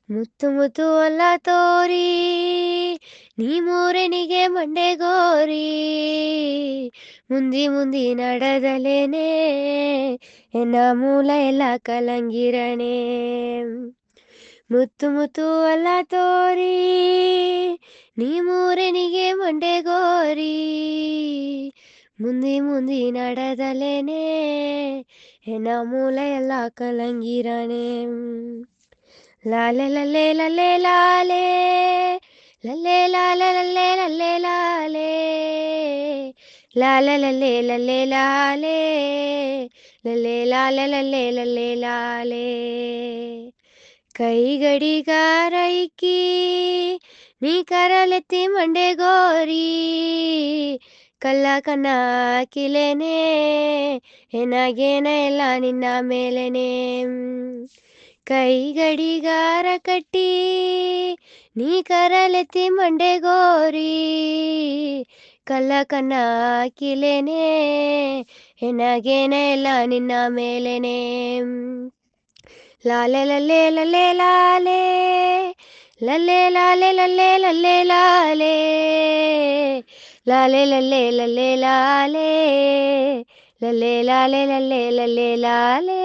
ಮುತ್ತು ಮುತ್ತು ಅಲ್ಲ ತೋರಿ ನೀ ಮೂರನಿಗೆ ಮಂಡೆಗೋರಿ ಮುಂದಿ ಮುಂದಿ ನಡೆದಲೇನೆ ಎನ್ನ ಮೂಲ ಎಲ್ಲ ಕಲಂಗಿರಣೆ ಮುತ್ತು ಮುತ್ತು ಅಲ್ಲ ತೋರಿ ನೀ ಮೂರನಿಗೆ ಮಂಡೆಗೋರಿ ಮುಂದಿ ಮುಂದಿ ನಡೆದಲೇನೆ ಎನ್ನ ಮೂಲ ಎಲ್ಲ ಕಲಂಗಿರಣೆ ಲಾಲೆ ಲಲ್ಲೆ ಲಲ್ಲೆ ಲಾಲೆ ಲಲ್ಲೆ ಲಾಲೆ ಲಲ್ಲೆ ಲಲ್ಲೆ ಲಾಲೆ ಲಾಲೆ ಲಲ್ಲೆ ಲಲ್ಲೆ ಲಾಲೆ ಲಲ್ಲೆ ಲಾಲೆ ಲಲ್ಲೆ ಲಲ್ಲೆ ಲಾಲೆ ಕೈ ಗಡಿಗಾರೈಕಿ ನೀ ಕರಲೆತ್ತಿ ಮಂಡೆಗೋರಿ ಕಲ್ಲ ಕನ್ನ ಕಿಲೆನೆ ಏನಾಗೇನ ಎಲ್ಲ ನಿನ್ನ ಮೇಲೆನೆ ಕೈ ಗಡಿಗಾರ ಕಟ್ಟಿ ನೀ ಕರಲೆತ್ತಿ ಮಂಡೆಗೋರಿ ಕಲ್ಲ ಕನ್ನ ಕಿಲೆನೆ ಏನಾಗೇನ ಎಲ್ಲ ನಿನ್ನ ಮೇಲೆನೆ ಲಾಲೆ ಲಲ್ಲೆ ಲಲ್ಲೆ ಲಾಲೆ ಲಲ್ಲೆ ಲಾಲೆ ಲಲ್ಲೆ ಲಲ್ಲೆ ಲಾಲೆ ಲಾಲೆ ಲಲ್ಲೆ ಲಲ್ಲೆ ಲಾಲೆ ಲಲ್ಲೆ ಲಾಲೆ ಲಲ್ಲೆ ಲಲ್ಲೆ ಲಾಲೆ